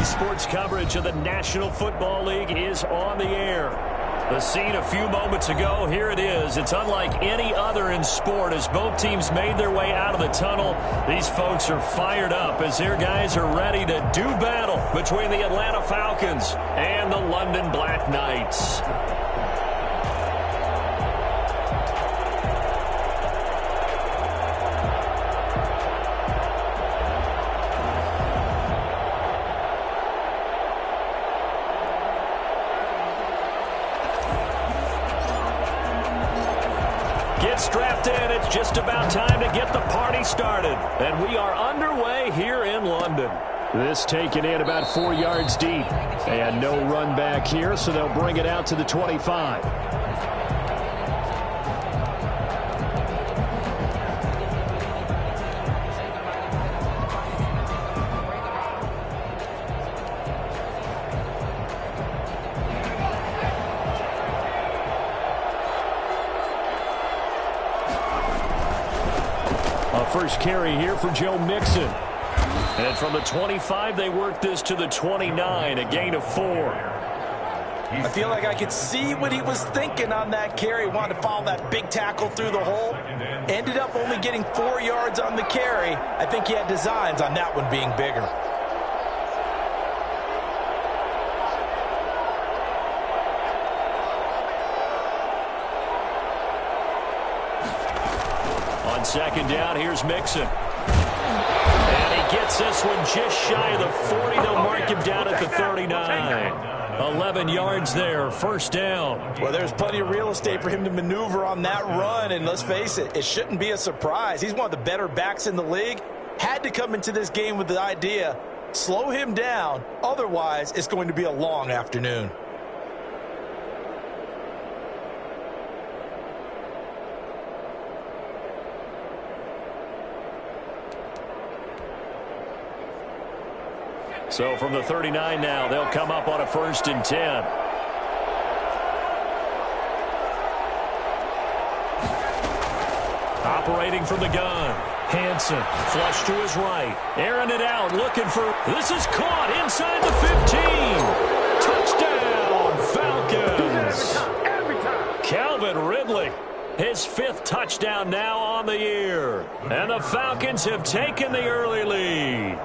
Sports coverage of the National Football League is on the air. The scene a few moments ago, here it is. It's unlike any other in sport as both teams made their way out of the tunnel. These folks are fired up as their guys are ready to do battle between the Atlanta Falcons and the London Black Knights. Strapped in, it's just about time to get the party started. And we are underway here in London. This taken in about 4 yards deep. And no run back here, so they'll bring it out to the 25. First carry here for Joe Mixon. And from the 25, they work this to the 29, a gain of 4. I feel like I could see what he was thinking on that carry. Wanted to follow that big tackle through the hole. Ended up only getting 4 yards on the carry. I think he had designs on that one being bigger. On second down, here's Mixon. And he gets this one just shy of the 40. They'll mark him down at the 39. 11 yards there, first down. Well, there's plenty of real estate for him to maneuver on that run. And let's face it, it shouldn't be a surprise. He's one of the better backs in the league. Had to come into this game with the idea, slow him down. Otherwise, it's going to be a long afternoon. So from the 39 now, they'll come up on a 1st and 10. Operating from the gun. Hansen, flush to his right. Airing it out, looking for... This is caught inside the 15. Touchdown, Falcons. Calvin Ridley. His 5th touchdown now on the year. And the Falcons have taken the early lead.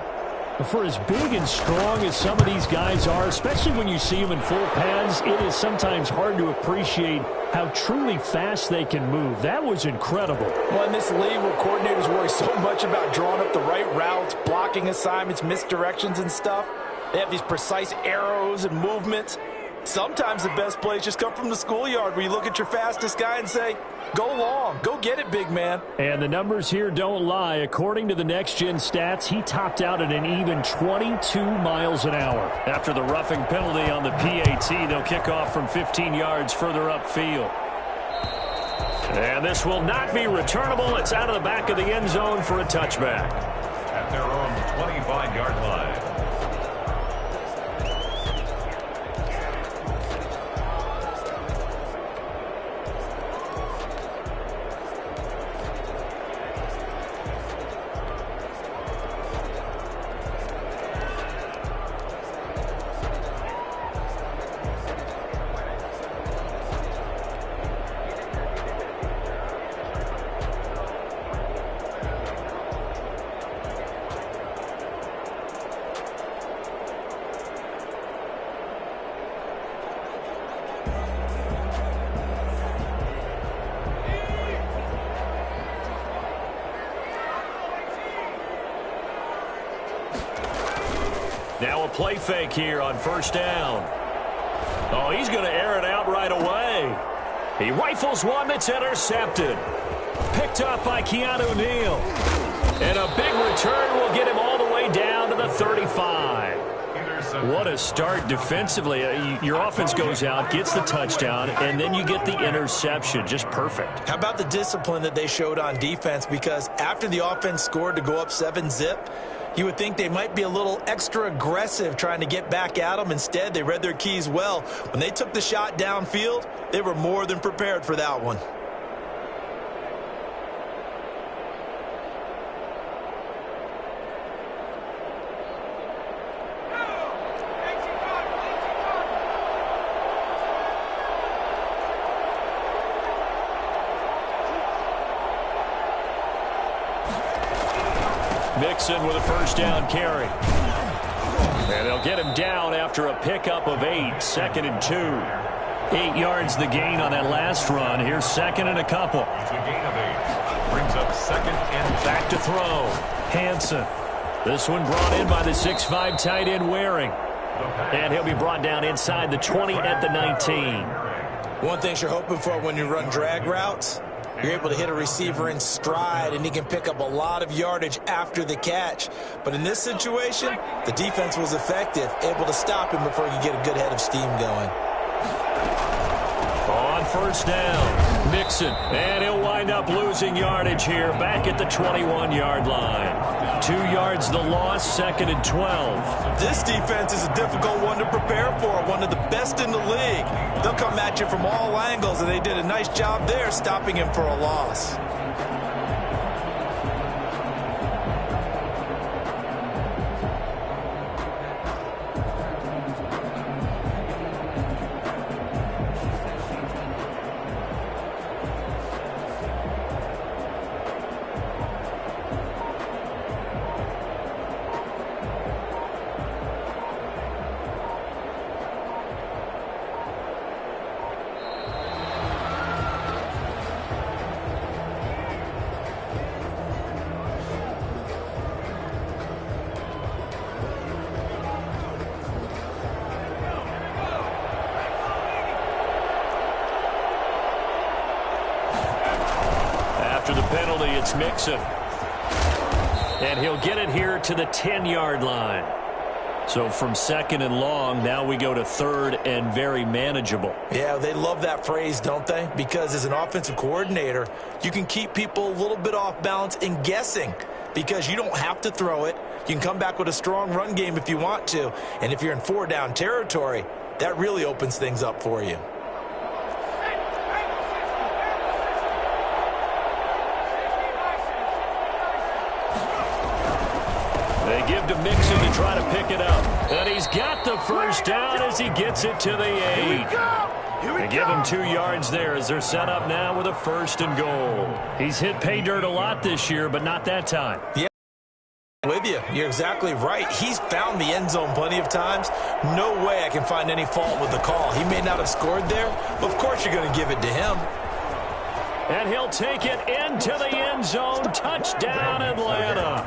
For as big and strong as some of these guys are, especially when you see them in full pads, it is sometimes hard to appreciate how truly fast they can move. That was incredible. Well, in this league where coordinators worry so much about drawing up the right routes, blocking assignments, misdirections and stuff, they have these precise arrows and movements. Sometimes the best plays just come from the schoolyard where you look at your fastest guy and say, go long, go get it, big man. And the numbers here don't lie. According to the next-gen stats, he topped out at an even 22 miles an hour. After the roughing penalty on the PAT, they'll kick off from 15 yards further upfield. And this will not be returnable. It's out of the back of the end zone for a touchback. At their own 25-yard line. Now a play fake here on 1st down. Oh, he's going to air it out right away. He rifles one that's intercepted. Picked up by Keanu Neal. And a big return will get him all the way down to the 35. What a start defensively. Your offense goes out, gets the touchdown, and then you get the interception. Just perfect. How about the discipline that they showed on defense? Because after the offense scored to go up 7-zip, you would think they might be a little extra aggressive trying to get back at them. Instead, they read their keys well. When they took the shot downfield, they were more than prepared for that one. Mixon with a first down carry. And they'll get him down after a pickup of 8, 2nd and 2. 8 yards the gain on that last run. Here's 2nd and a couple. It's a gain of 8. Brings up 2nd and back to throw. Hansen. This one brought in by the 6'5" tight end Waring. And he'll be brought down inside the 20 at the 19. One thing you're hoping for when you run drag routes, you're able to hit a receiver in stride, and he can pick up a lot of yardage after the catch. But in this situation, the defense was effective, able to stop him before he could get a good head of steam going. On first down, Mixon, and he'll wind up losing yardage here back at the 21-yard line. 2 yards the loss, 2nd and 12. This defense is a difficult one to prepare for, one of the best in the league. They'll come at you from all angles, and they did a nice job there stopping him for a loss. After the penalty, it's Mixon. And he'll get it here to the 10-yard line. So from 2nd and long, now we go to 3rd and very manageable. Yeah, they love that phrase, don't they? Because as an offensive coordinator, you can keep people a little bit off balance and guessing because you don't have to throw it. You can come back with a strong run game if you want to. And if you're in 4-down territory, that really opens things up for you. They give to Mixon to try to pick it up. And he's got the first down as he gets it to the 8. They give him 2 yards there as they're set up now with a 1st and goal. He's hit pay dirt a lot this year, but not that time. Yeah, with you. You're exactly right. He's found the end zone plenty of times. No way I can find any fault with the call. He may not have scored there, but of course you're going to give it to him. And he'll take it into the end zone. Touchdown, Atlanta.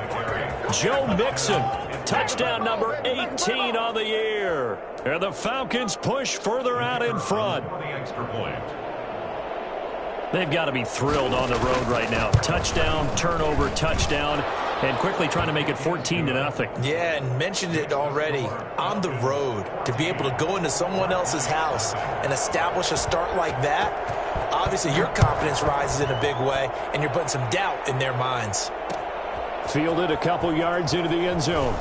Joe Mixon, touchdown number 18 on the year. And the Falcons push further out in front. They've got to be thrilled on the road right now. Touchdown, turnover, touchdown, and quickly trying to make it 14-0. Yeah, and mentioned it already. On the road, to be able to go into someone else's house and establish a start like that, obviously your confidence rises in a big way, and you're putting some doubt in their minds. Fielded a couple yards into the end zone.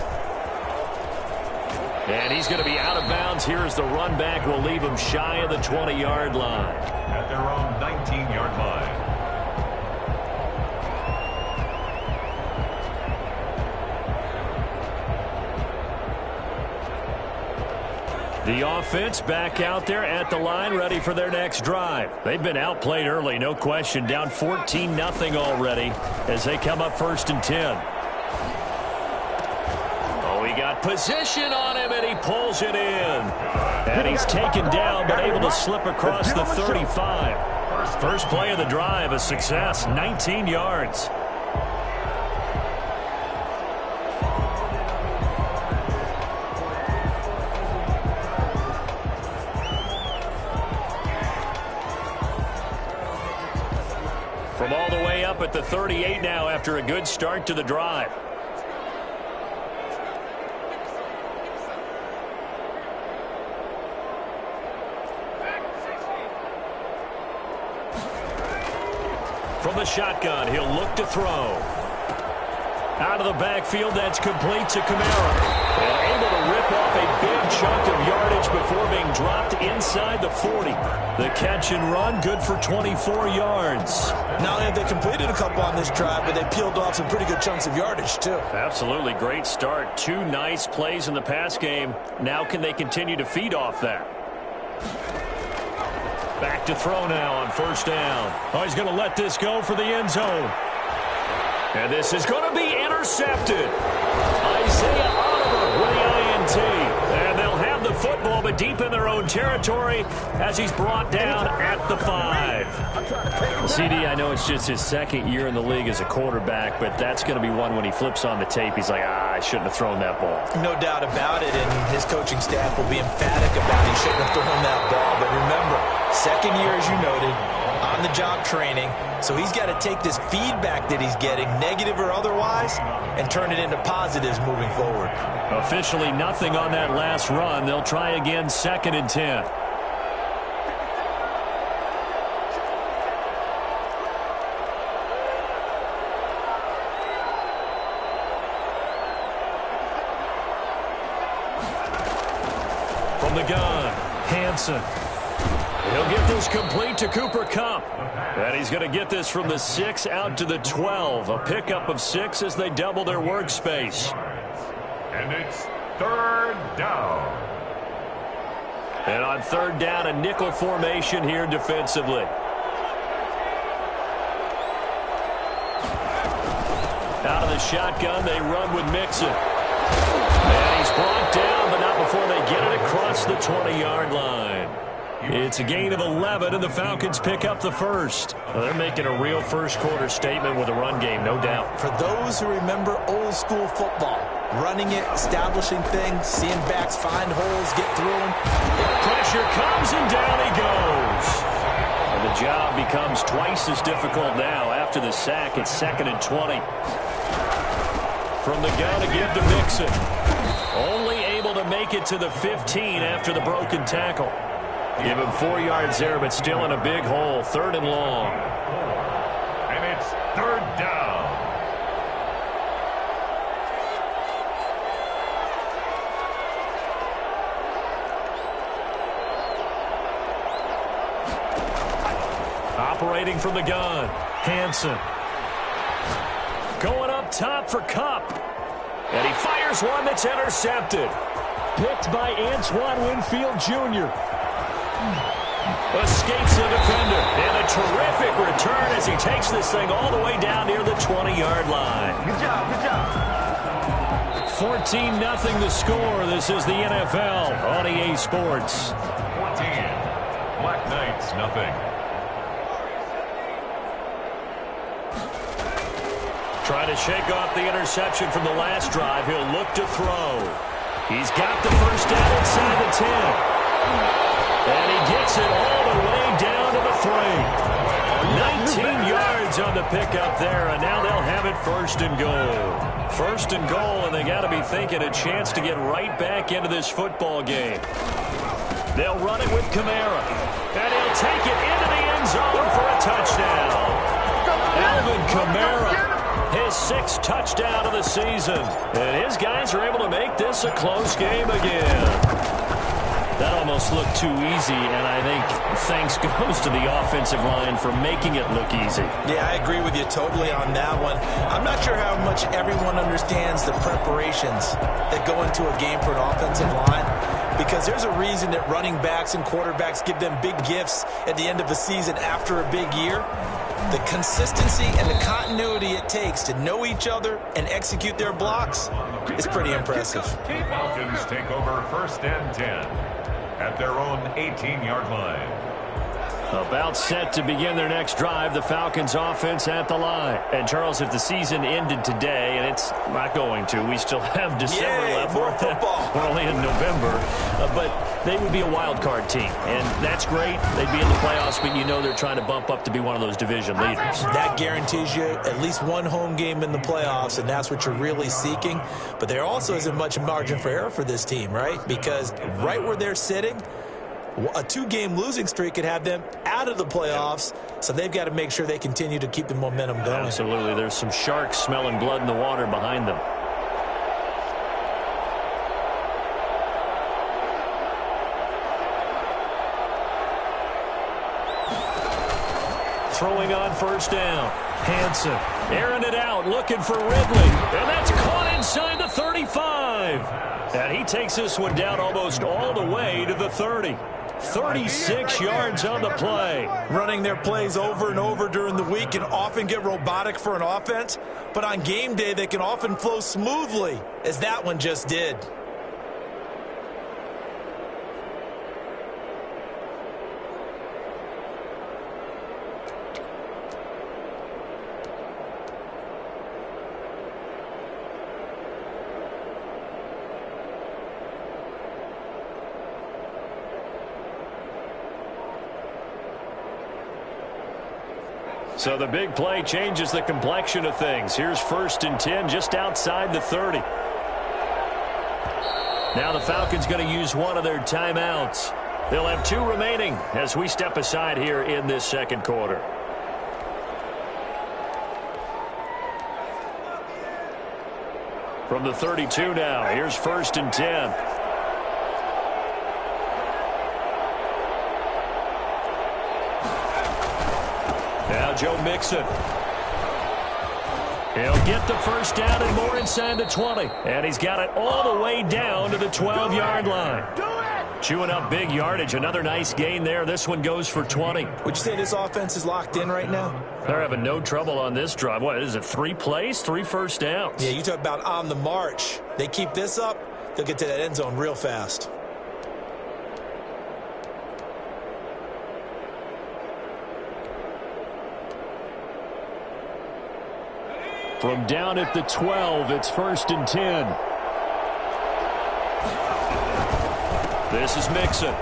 And he's going to be out of bounds. Here's the run back. Will leave him shy of the 20-yard line. At their own 19-yard line. The offense back out there at the line, ready for their next drive. They've been outplayed early, no question. Down 14-0 already as they come up 1st and 10. Oh, he got position on him, and he pulls it in. And he's taken down, but able to slip across the 35. First play of the drive, a success, 19 yards. From all the way up at the 38 now after a good start to the drive. From the shotgun, he'll look to throw. Out of the backfield, that's complete to Kamara. And able to rip off a big chunk of yardage before being dropped inside the 40. The catch and run, good for 24 yards. Not only have they completed a couple on this drive, but they peeled off some pretty good chunks of yardage, too. Absolutely great start. 2 nice plays in the pass game. Now can they continue to feed off that? Back to throw now on 1st down. Oh, he's going to let this go for the end zone. And this is going to be intercepted. intercepted. Isaiah Oliver with the INT. And they'll have the football, but deep in their own territory as he's brought down at the 5. CD, I know it's just his second year in the league as a quarterback, but that's going to be one when he flips on the tape, he's like, I shouldn't have thrown that ball. No doubt about it, and his coaching staff will be emphatic about he shouldn't have thrown that ball. But remember, second year, as you noted, on-the-job training, so he's got to take this feedback that he's getting, negative or otherwise, and turn it into positives moving forward. Officially nothing on that last run. They'll try again, 2nd and 10. From the gun, Hansen. He'll get this complete to Cooper Kupp. And he's going to get this from the 6 out to the 12. A pickup of 6 as they double their workspace. And it's 3rd down. And on 3rd down, a nickel formation here defensively. Out of the shotgun, they run with Mixon. And he's brought down, but not before they get it across the 20-yard line. It's a gain of 11, and the Falcons pick up the first. Well, they're making a real first-quarter statement with a run game, no doubt. For those who remember old-school football, running it, establishing things, seeing backs find holes, get through them. Pressure comes, and down he goes. And the job becomes twice as difficult now. After the sack, it's 2nd and 20. From the gun again to Mixon. Only able to make it to the 15 after the broken tackle. Give him 4 yards there, but still in a big hole. 3rd and long. And it's 3rd down. Operating from the gun, Hansen. Going up top for Kupp. And he fires one that's intercepted. Picked by Antoine Winfield Jr. Escapes the defender. And a terrific return as he takes this thing all the way down near the 20-yard line. Good job, good job. 14-0 the score. This is the NFL on EA Sports. 14. Black Knights, nothing. Trying to shake off the interception from the last drive. He'll look to throw. He's got the first down inside the 10. And he gets it all the way down to the 3. 19 yards on the pickup there, and now they'll have it 1st and goal. 1st and goal, and they got to be thinking a chance to get right back into this football game. They'll run it with Kamara, and he'll take it into the end zone for a touchdown. Alvin Kamara, his 6th touchdown of the season. And his guys are able to make this a close game again. That almost looked too easy, and I think thanks goes to the offensive line for making it look easy. Yeah, I agree with you totally on that one. I'm not sure how much everyone understands the preparations that go into a game for an offensive line, because there's a reason that running backs and quarterbacks give them big gifts at the end of the season after a big year. The consistency and the continuity it takes to know each other and execute their blocks is pretty impressive. Falcons take over 1st and 10 at their own 18-yard line. About set to begin their next drive, the Falcons offense at the line. And Charles, if the season ended today, and it's not going to, we still have December left. More football. We're only in November, but they would be a wild card team, and that's great. They'd be in the playoffs, but you know they're trying to bump up to be one of those division leaders. That guarantees you at least one home game in the playoffs, and that's what you're really seeking. But there also isn't much margin for error for this team, right? Because right where they're sitting, a 2-game losing streak could have them out of the playoffs, so they've got to make sure they continue to keep the momentum going. Absolutely. There's some sharks smelling blood in the water behind them. Throwing on 1st down. Hansen airing it out, looking for Ridley. And that's caught inside the 35. And he takes this one down almost all the way to the 30. 36 yards on the play. Running their plays over and over during the week can often get robotic for an offense, but on game day they can often flow smoothly, as that one just did. So the big play changes the complexion of things. Here's 1st and 10 just outside the 30. Now the Falcons going to use one of their timeouts. They'll have 2 remaining as we step aside here in this second quarter. From the 32 now, here's 1st and 10. Now Joe Mixon. He'll get the first down and more inside the 20. And he's got it all the way down to the 12-yard line. Chewing up big yardage. Another nice gain there. This one goes for 20. Would you say this offense is locked in right now? They're having no trouble on this drive. What is it, 3 plays, 3 first downs? Yeah, you talk about on the march. They keep this up, they'll get to that end zone real fast. From down at the 12, it's 1st and 10. This is Mixon.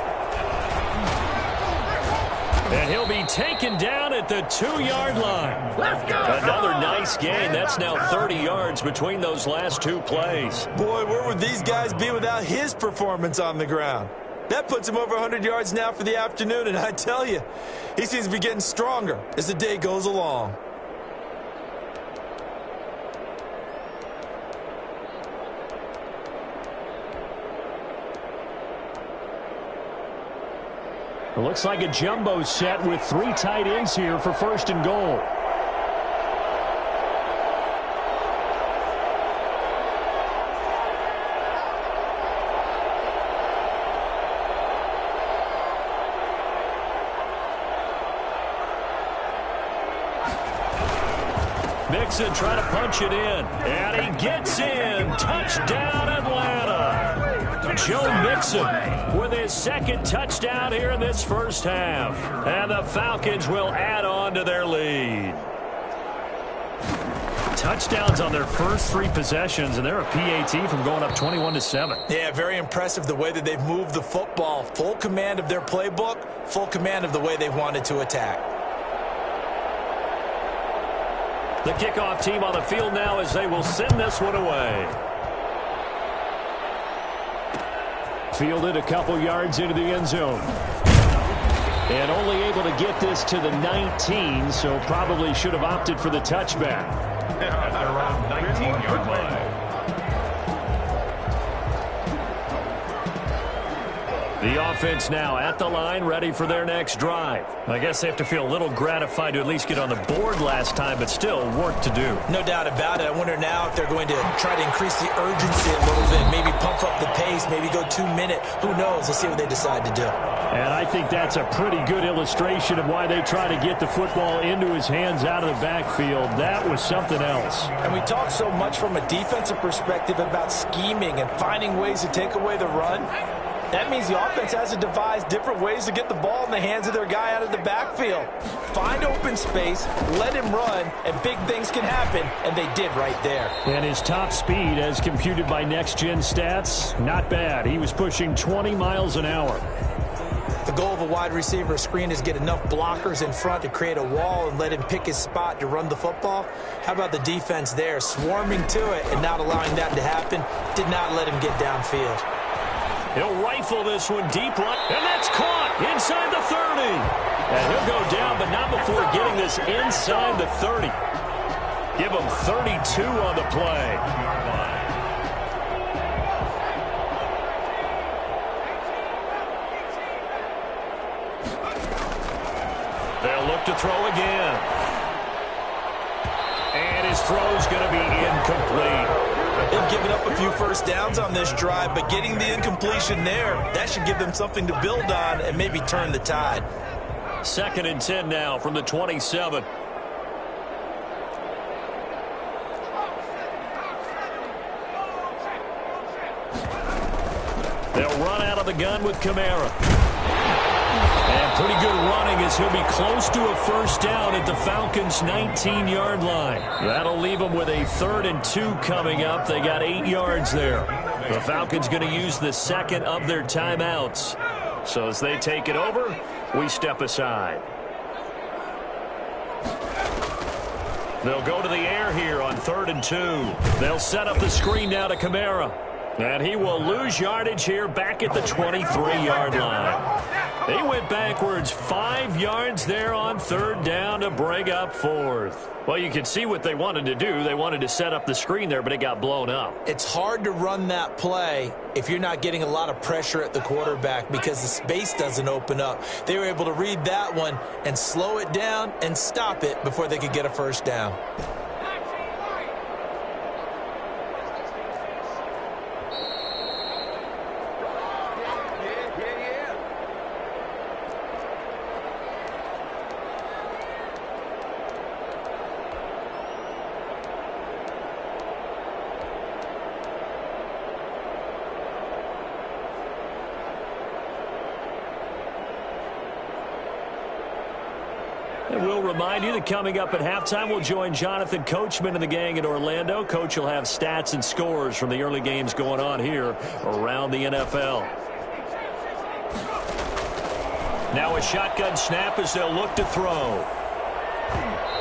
And he'll be taken down at the 2-yard line. Let's go! Another nice gain. That's now 30 yards between those last 2 plays. Boy, where would these guys be without his performance on the ground? That puts him over 100 yards now for the afternoon, and I tell you, he seems to be getting stronger as the day goes along. It looks like a jumbo set with 3 tight ends here for 1st and goal. Mixon trying to punch it in, and he gets in. Touchdown, Atlanta. Joe Mixon with his 2nd touchdown here in this first half. And the Falcons will add on to their lead. Touchdowns on their first 3 possessions, and they're a PAT from going up 21-7. Yeah, very impressive the way that they've moved the football. Full command of their playbook, full command of the way they wanted to attack. The kickoff team on the field now as they will send this one away. Fielded a couple yards into the end zone. And only able to get this to the 19, so probably should have opted for the touchback. At their own 19-yard line. The offense now at the line, ready for their next drive. I guess they have to feel a little gratified to at least get on the board last time, but still work to do. No doubt about it. I wonder now if they're going to try to increase the urgency a little bit, maybe pump up the pace, maybe go 2-minute. Who knows? Let's see what they decide to do. And I think that's a pretty good illustration of why they try to get the football into his hands out of the backfield. That was something else. And we talk so much from a defensive perspective about scheming and finding ways to take away the run. That means the offense has to devise different ways to get the ball in the hands of their guy out of the backfield. Find open space, let him run, and big things can happen, and they did right there. And his top speed, as computed by next-gen stats, not bad. He was pushing 20 miles an hour. The goal of a wide receiver screen is get enough blockers in front to create a wall and let him pick his spot to run the football. How about the defense there, swarming to it and not allowing that to happen? Did not let him get downfield. He'll rifle this one deep right, and that's caught inside the 30. And he'll go down, but not before getting this inside the 30. Give him 32 on the play. They'll look to throw again. And his throw's going to be incomplete. They've given up a few first downs on this drive, but getting the incompletion there, that should give them something to build on and maybe turn the tide. 2nd and 10 now from the 27. They'll run out of the gun with Kamara. And pretty good running as he'll be close to a first down at the Falcons' 19-yard line. That'll leave them with a 3rd and 2 coming up. They got 8 yards there. The Falcons going to use the 2nd of their timeouts. So as they take it over, we step aside. They'll go to the air here on 3rd and 2. They'll set up the screen now to Kamara. And he will lose yardage here back at the 23-yard line. He went backwards 5 yards there on 3rd down to bring up 4th. Well, you can see what they wanted to do. They wanted to set up the screen there, but it got blown up. It's hard to run that play if you're not getting a lot of pressure at the quarterback because the space doesn't open up. They were able to read that one and slow it down and stop it before they could get a first down. And we'll remind you that coming up at halftime, we'll join Jonathan Coachman and the gang in Orlando. Coach will have stats and scores from the early games going on here around the NFL. Now a shotgun snap as they'll look to throw.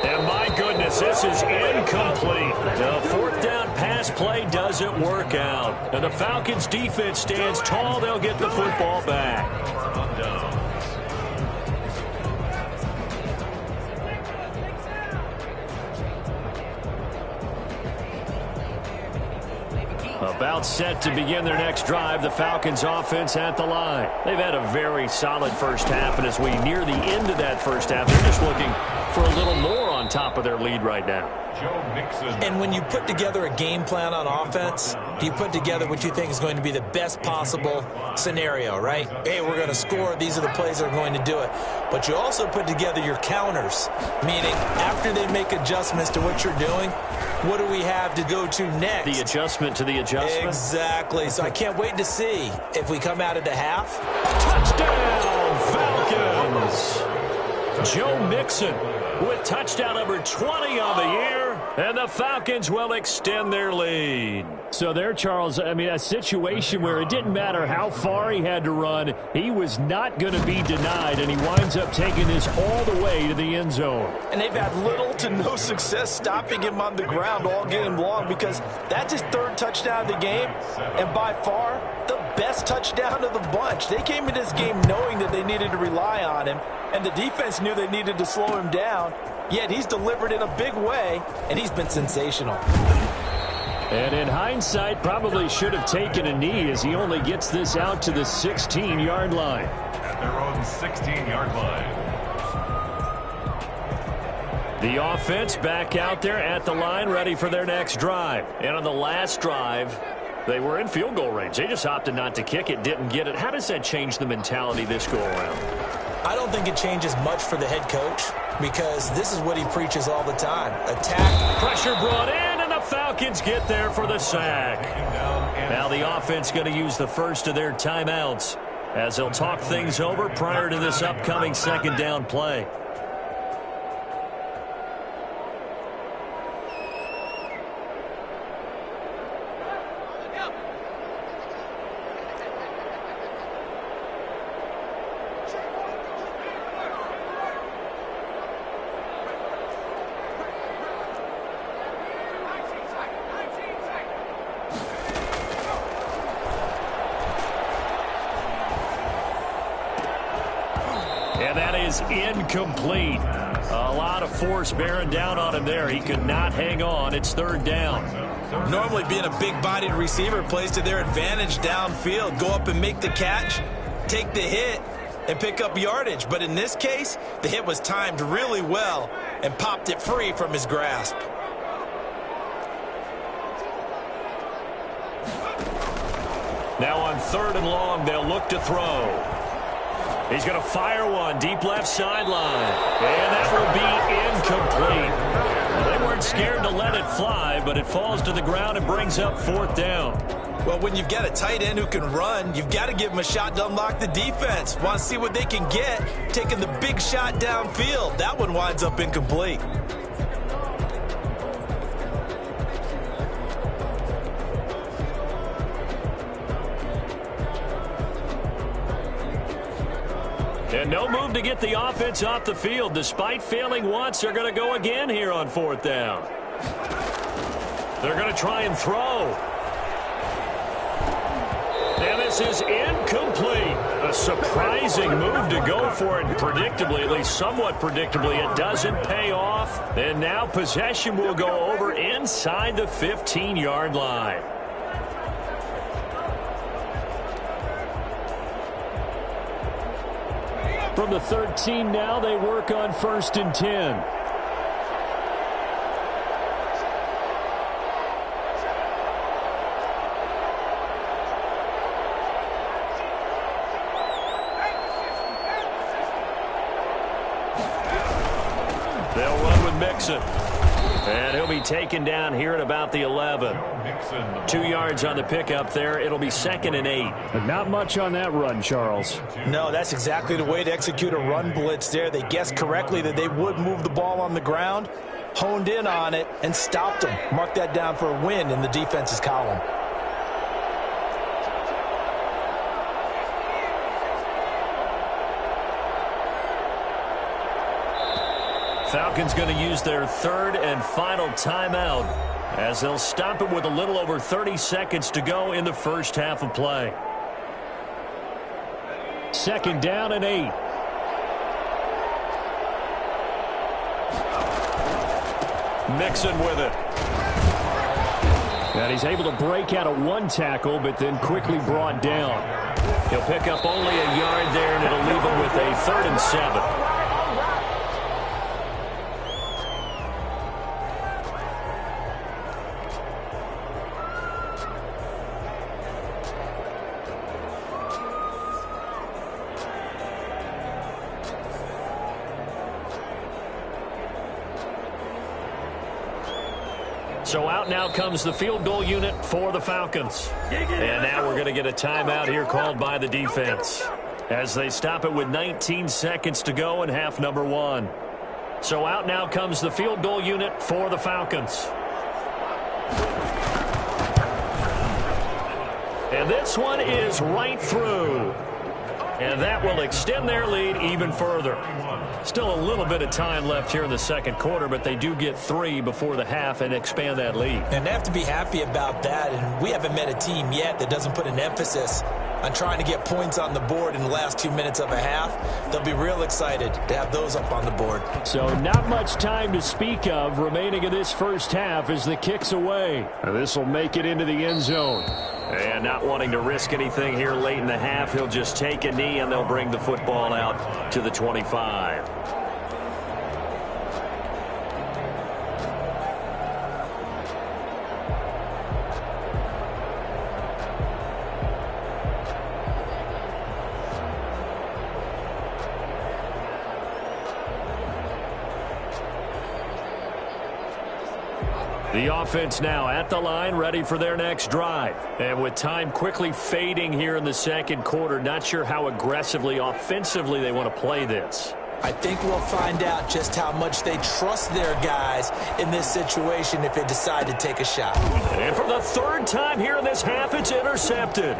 And my goodness, this is incomplete. The 4th down pass play doesn't work out. And the Falcons defense stands tall. They'll get the football back. About set to begin their next drive, the Falcons offense at the line. They've had a very solid first half, and as we near the end of that first half, they're just looking for a little more on top of their lead right now. And when you put together a game plan on offense, you put together what you think is going to be the best possible scenario, right? Hey, we're going to score. These are the plays that are going to do it. But you also put together your counters, meaning after they make adjustments to what you're doing, what do we have to go to next? The adjustment to the adjustment? Exactly. So I can't wait to see if we come out at the half. Touchdown, Falcons! Joe Mixon with touchdown number 20 on the year. And the Falcons will extend their lead. So there, Charles, I mean, a situation where it didn't matter how far he had to run, he was not going to be denied, and he winds up taking this all the way to the end zone. And they've had little to no success stopping him on the ground all game long because that's his 3rd touchdown of the game, and by far the best touchdown of the bunch. They came in this game knowing that they needed to rely on him, and the defense knew they needed to slow him down, yet he's delivered in a big way, and he's been sensational. And in hindsight, probably should have taken a knee as he only gets this out to the 16-yard line. At their own 16-yard line. The offense back out there at the line, ready for their next drive. And on the last drive, they were in field goal range. They just opted not to kick it, didn't get it. How does that change the mentality this go around? I don't think it changes much for the head coach because this is what he preaches all the time. Attack. Pressure brought in, and the Falcons get there for the sack. Now the offense going to use the first of their timeouts as they'll talk things over prior to this upcoming 2nd down play. And that is incomplete. A lot of force bearing down on him there. He could not hang on. It's 3rd down. Normally being a big-bodied receiver plays to their advantage downfield. Go up and make the catch, take the hit, and pick up yardage. But in this case, the hit was timed really well and popped it free from his grasp. Now on 3rd and long, they'll look to throw. He's going to fire one deep left sideline. And that will be incomplete. Well, they weren't scared to let it fly, but it falls to the ground and brings up 4th down. Well, when you've got a tight end who can run, you've got to give him a shot to unlock the defense. Want to see what they can get, taking the big shot downfield. That one winds up incomplete. And no move to get the offense off the field. Despite failing once, they're going to go again here on 4th down. They're going to try and throw. And this is incomplete. A surprising move to go for it. Predictably, at least somewhat predictably, it doesn't pay off. And now possession will go over inside the 15-yard line. From the 13 now, they work on 1st and 10. They'll run with Mixon. And he'll be taken down here at about the 11. 2 yards on the pickup there. It'll be 2nd and 8. But not much on that run, Charles. No, that's exactly the way to execute a run blitz there. They guessed correctly that they would move the ball on the ground, honed in on it, and stopped them. Mark that down for a win in the defense's column. Falcons going to use their 3rd and final timeout as they'll stop it with a little over 30 seconds to go in the first half of play. 2nd down and 8. Mixon with it. And he's able to break out of 1 tackle, but then quickly brought down. He'll pick up only a yard there, and it'll leave him with a 3rd and 7. So out now comes the field goal unit for the Falcons. And now we're going to get a timeout here called by the defense as they stop it with 19 seconds to go in half number 1. So out now comes the field goal unit for the Falcons. And this one is right through. And that will extend their lead even further. Still a little bit of time left here in the second quarter, but they do get 3 before the half and expand that lead. And they have to be happy about that. And we haven't met a team yet that doesn't put an emphasis on trying to get points on the board in the last 2 minutes of a half. They'll be real excited to have those up on the board. So not much time to speak of remaining in this first half as the kick's away. This will make it into the end zone. And not wanting to risk anything here late in the half, he'll just take a knee and they'll bring the football out to the 25. The offense now at the line, ready for their next drive. And with time quickly fading here in the second quarter, not sure how aggressively, offensively they want to play this. I think we'll find out just how much they trust their guys in this situation if they decide to take a shot. And for the 3rd time here in this half, it's intercepted.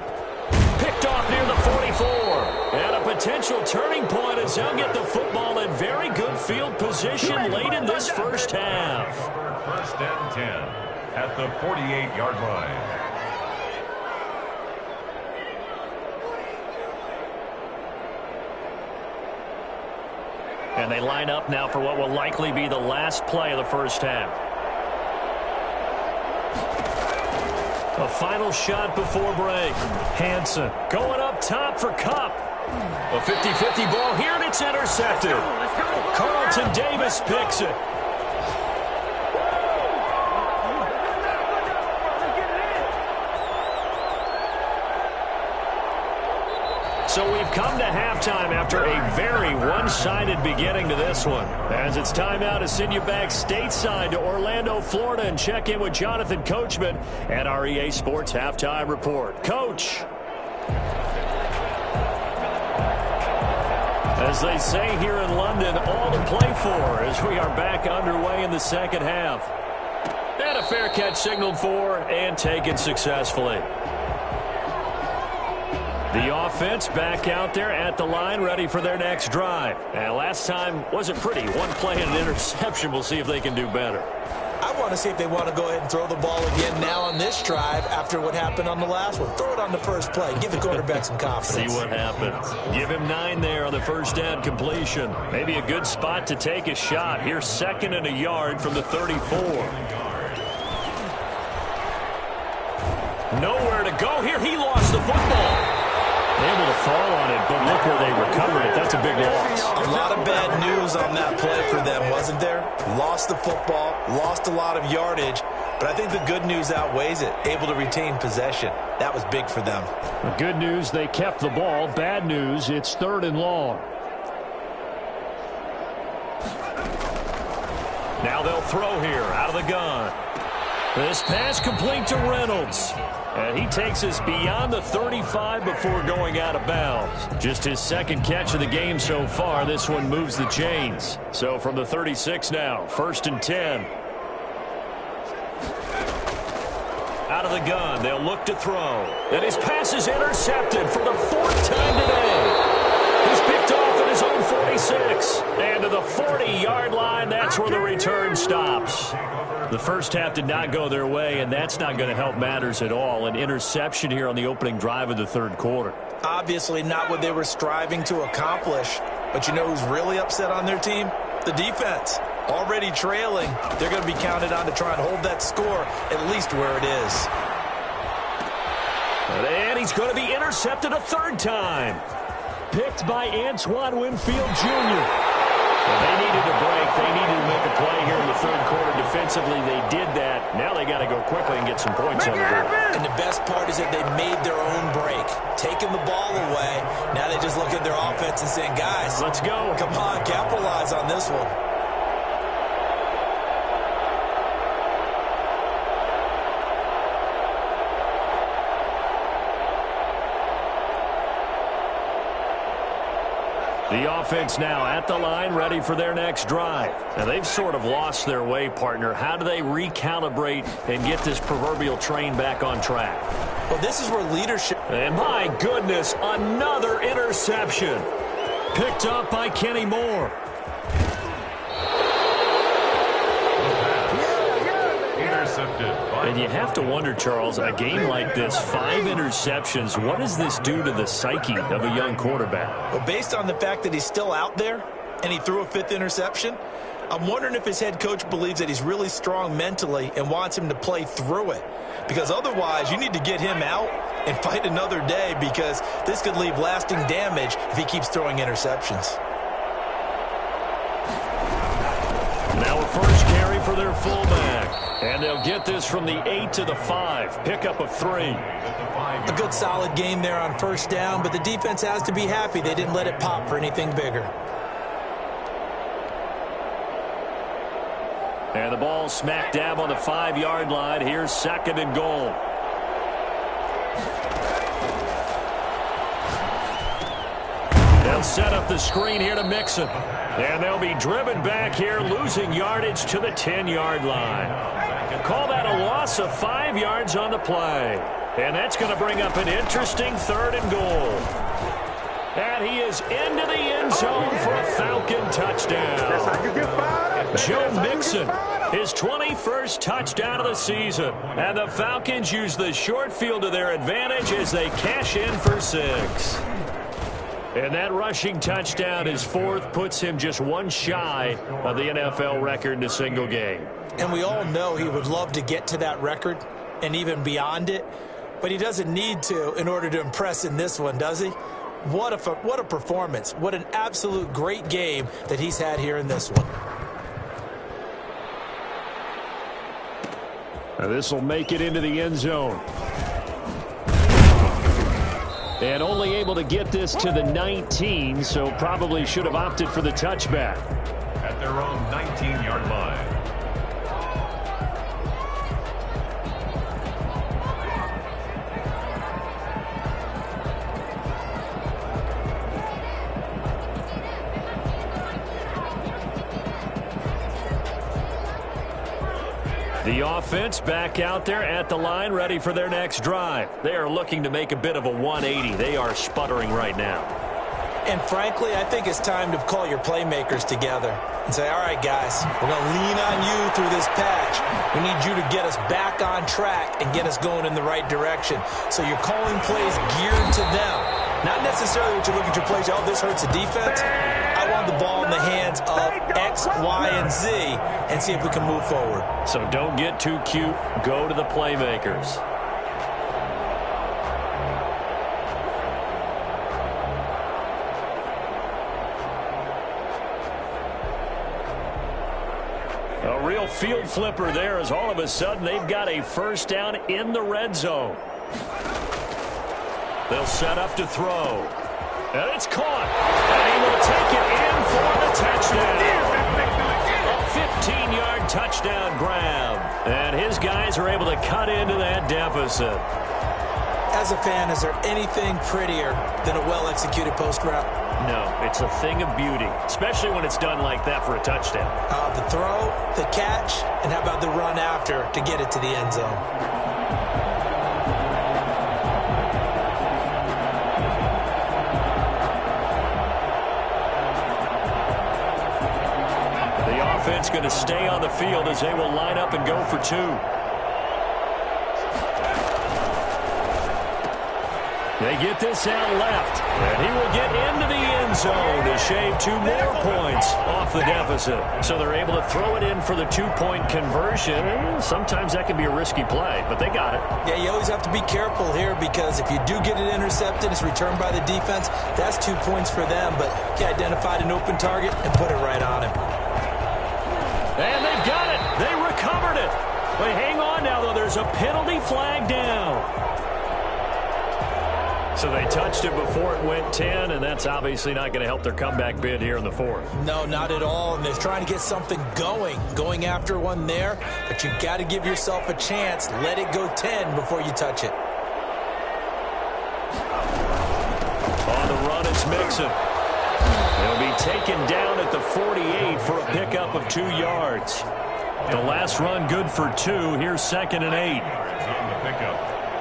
Picked off near the 44. And a potential turning point as they'll get the football in very good field position late in this first half. 1st and 10 at the 48-yard line. And they line up now for what will likely be the last play of the first half. A final shot before break. Hansen going up top for Kupp. A 50-50 ball here, and it's intercepted. Carlton Davis picks it. come to halftime after a very one-sided beginning to this one. As it's time now to send you back stateside to Orlando, Florida, and check in with Jonathan Coachman at our EA Sports Halftime Report. Coach. As they say here in London, all to play for as we are back underway in the second half. And a fair catch signaled for and taken successfully. The offense back out there at the line, ready for their next drive. And last time wasn't pretty. One play and an interception. We'll see if they can do better. I want to see if they want to go ahead and throw the ball again now on this drive after what happened on the last one. Throw it on the first play. Give the quarterback some confidence. See what happens. Give him 9 there on the first down completion. Maybe a good spot to take a shot. Here's 2nd and a yard from the 34. Nowhere to go here. He lost the football. Able to fall on it, but look where they recovered it. That's a big loss. A lot of bad news on that play for them, wasn't there? Lost the football, lost a lot of yardage, but I think the good news outweighs it. Able to retain possession. That was big for them. The good news, they kept the ball. Bad news, it's 3rd and long. Now they'll throw here out of the gun. This pass complete to Reynolds. And he takes us beyond the 35 before going out of bounds. Just his 2nd catch of the game so far. This one moves the chains. So from the 36 now, 1st and 10. Out of the gun, they'll look to throw. And his pass is intercepted for the 4th time today. He's picked off at his own 46. And to the 40-yard line, that's where the return stops. The first half did not go their way, and that's not going to help matters at all. An interception here on the opening drive of the 3rd quarter. Obviously not what they were striving to accomplish. But you know who's really upset on their team? The defense. Already trailing. They're going to be counted on to try and hold that score at least where it is. And he's going to be intercepted a 3rd time. Picked by Antoine Winfield Jr. Well, they needed a break. They needed to make a play here in the 3rd quarter. Defensively, they did that. Now they got to go quickly and get some points on the board. And the best part is that they made their own break. Taking the ball away. Now they just look at their offense and saying, guys, let's go. Come on, capitalize on this one. The offense now at the line, ready for their next drive. Now, they've sort of lost their way, partner. How do they recalibrate and get this proverbial train back on track? Well, this is where leadership... And my goodness, another interception. Picked up by Kenny Moore. And you have to wonder, Charles, a game like this, 5 interceptions, what does this do to the psyche of a young quarterback? Well, based on the fact that he's still out there and he threw a 5th interception, I'm wondering if his head coach believes that he's really strong mentally and wants him to play through it. Because otherwise, you need to get him out and fight another day, because this could leave lasting damage if he keeps throwing interceptions. Now a first carry for their fullback. And they'll get this from the 8 to the 5. Pickup of 3. A good solid game there on first down, but the defense has to be happy they didn't let it pop for anything bigger. And the ball smack dab on the 5-yard line. Here's 2nd and goal. They'll set up the screen here to Mixon. And they'll be driven back here, losing yardage to the 10-yard line. Call that a loss of 5 yards on the play. And that's going to bring up an interesting 3rd and goal. And he is into the end zone for a Falcon touchdown. Joe Mixon, his 21st touchdown of the season. And the Falcons use the short field to their advantage as they cash in for 6. And that rushing touchdown, his 4th, puts him just one shy of the NFL record in a single game. And we all know he would love to get to that record and even beyond it, but he doesn't need to in order to impress in this one, does he? What a performance. What an absolute great game that he's had here in this one. Now this will make it into the end zone. And only able to get this to the 19, so probably should have opted for the touchback. At their own 19-yard line. The offense back out there at the line, ready for their next drive. They are looking to make a bit of a 180. They are sputtering right now. And frankly, I think it's time to call your playmakers together and say, all right, guys, we're going to lean on you through this patch. We need you to get us back on track and get us going in the right direction. So you're calling plays geared to them. Not necessarily what you look at your plays, oh, this hurts the defense. I want the ball in the hands of X, Y, and Z and see if we can move forward. So don't get too cute. Go to the playmakers. A real field flipper there as all of a sudden they've got a first down in the red zone. They'll set up to throw. And it's caught. And he will take it in for the touchdown. A 15-yard touchdown grab. And his guys are able to cut into that deficit. As a fan, is there anything prettier than a well-executed post route? No, it's a thing of beauty, especially when it's done like that for a touchdown. The throw, the catch, and how about the run after to get it to the end zone? The offense going to stay on the field as they will line up and go for two. They get this out left, and he will get into the end zone to shave 2 more points off the deficit. So they're able to throw it in for the 2-point conversion. Sometimes that can be a risky play, but they got it. Yeah, you always have to be careful here because if you do get it intercepted, it's returned by the defense. That's 2 points for them, but he identified an open target and put it right on him. And they've got it. They recovered it. But hang on now, though. There's a penalty flag down. So they touched it before it went 10, and that's obviously not going to help their comeback bid here in the fourth. No, not at all. And they're trying to get something going after one there. But you've got to give yourself a chance. Let it go 10 before you touch it. On the run, it's Mixon. He'll be taken down at the 48 for a pickup of 2 yards. The last run good for 2. Here's 2nd and 8. On the pickup,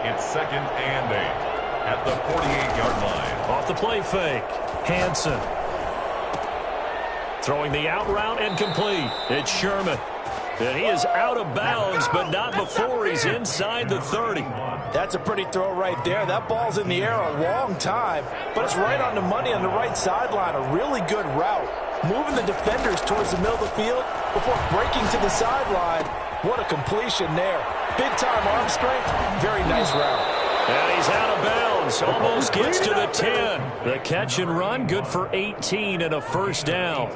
it's 2nd and 8. At the 48-yard line. Off the play fake. Hansen. Throwing the out route and complete. It's Sherman. And he is out of bounds, but not before he's inside the 30. That's a pretty throw right there. That ball's in the air a long time, but it's right on the money on the right sideline. A really good route. Moving the defenders towards the middle of the field before breaking to the sideline. What a completion there. Big-time arm strength. Very nice route. And he's out of bounds. Almost gets to the 10. The catch and run, good for 18 and a first down.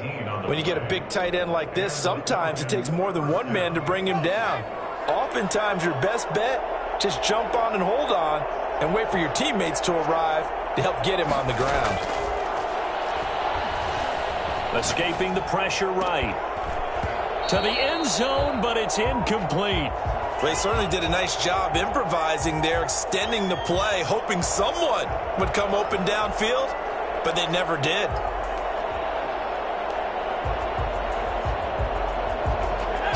When you get a big tight end like this, sometimes it takes more than one man to bring him down. Oftentimes, your best bet, just jump on and hold on and wait for your teammates to arrive to help get him on the ground. Escaping the pressure right. To the end zone, but it's incomplete. They certainly did a nice job improvising there, extending the play, hoping someone would come open downfield, but they never did.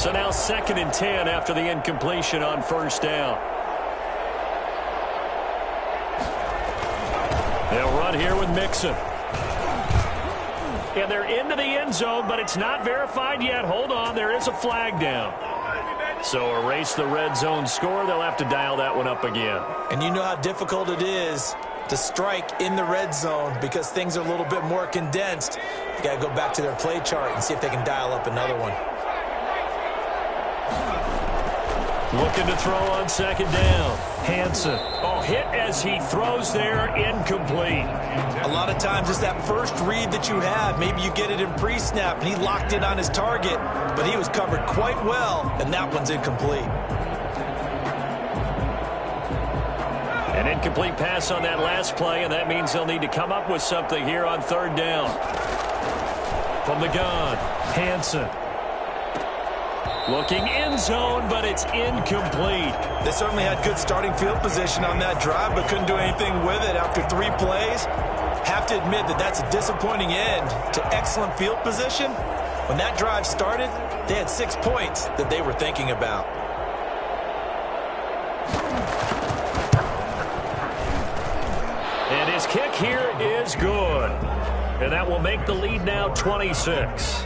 So now 2nd and 10 after the incompletion on first down. They'll run here with Mixon. And they're into the end zone, but it's not verified yet. Hold on, there is a flag down. So erase the red zone score. They'll have to dial that one up again. And you know how difficult it is to strike in the red zone because things are a little bit more condensed. You got to go back to their play chart and see if they can dial up another one. Looking to throw on 2nd down. Hansen. Oh, hit as he throws there, incomplete. A lot of times it's that first read that you have. Maybe you get it in pre-snap, and he locked in on his target, but he was covered quite well, and that one's incomplete. An incomplete pass on that last play, and that means they'll need to come up with something here on third down. From the gun, Hansen. Looking end zone, but it's incomplete. They certainly had good starting field position on that drive, but couldn't do anything with it after 3 plays. Have to admit that that's a disappointing end to excellent field position. When that drive started, they had 6 points that they were thinking about. And his kick here is good. And that will make the lead now 26.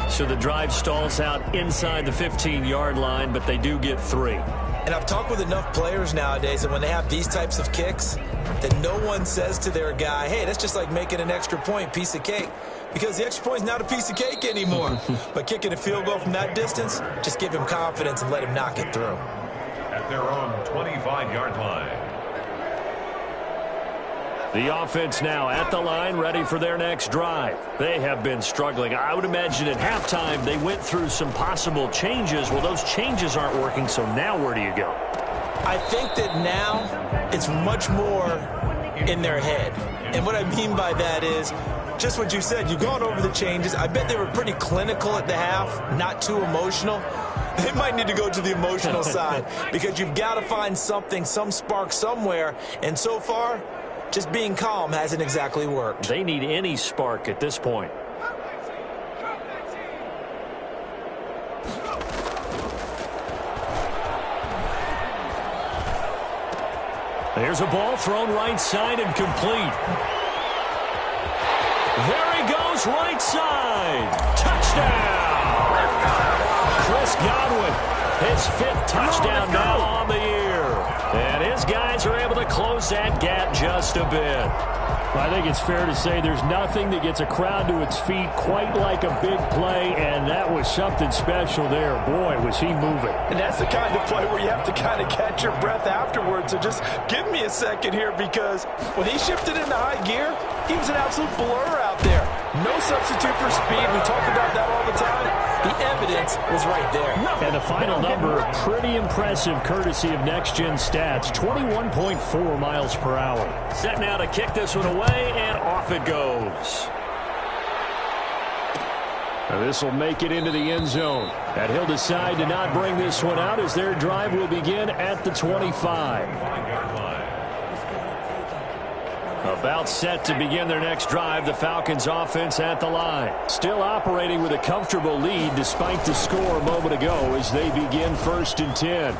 So the drive stalls out inside the 15-yard line, but they do get 3. And I've talked with enough players nowadays that when they have these types of kicks, that no one says to their guy, hey, that's just like making an extra point, piece of cake. Because the extra point is not a piece of cake anymore. But kicking a field goal from that distance, just give him confidence and let him knock it through. At their own 25-yard line. The offense now at the line, ready for their next drive. They have been struggling. I would imagine at halftime they went through some possible changes. Well, those changes aren't working, so now where do you go? I think that now it's much more in their head. And what I mean by that is just what you said. You've gone over the changes. I bet they were pretty clinical at the half, not too emotional. They might need to go to the emotional side because you've got to find something, some spark somewhere. And so far, just being calm hasn't exactly worked. They need any spark at this point. There's a ball thrown right side and complete. There he goes, right side. Touchdown! Chris Godwin, his 5th touchdown now on the year. And his guys are able to close that gap just a bit. I think it's fair to say there's nothing that gets a crowd to its feet quite like a big play, and that was something special there. Boy, was he moving. And that's the kind of play where you have to kind of catch your breath afterwards. So just give me a second here, because when he shifted into high gear, he was an absolute blur out there. No substitute for speed. We talk about that all the time. The evidence was right there. And the final number, pretty impressive courtesy of Next Gen Stats, 21.4 miles per hour. Set now to kick this one away, and off it goes. This will make it into the end zone. And he'll decide to not bring this one out as their drive will begin at the 25. About set to begin their next drive, the Falcons offense at the line. Still operating with a comfortable lead despite the score a moment ago as they begin 1st and 10.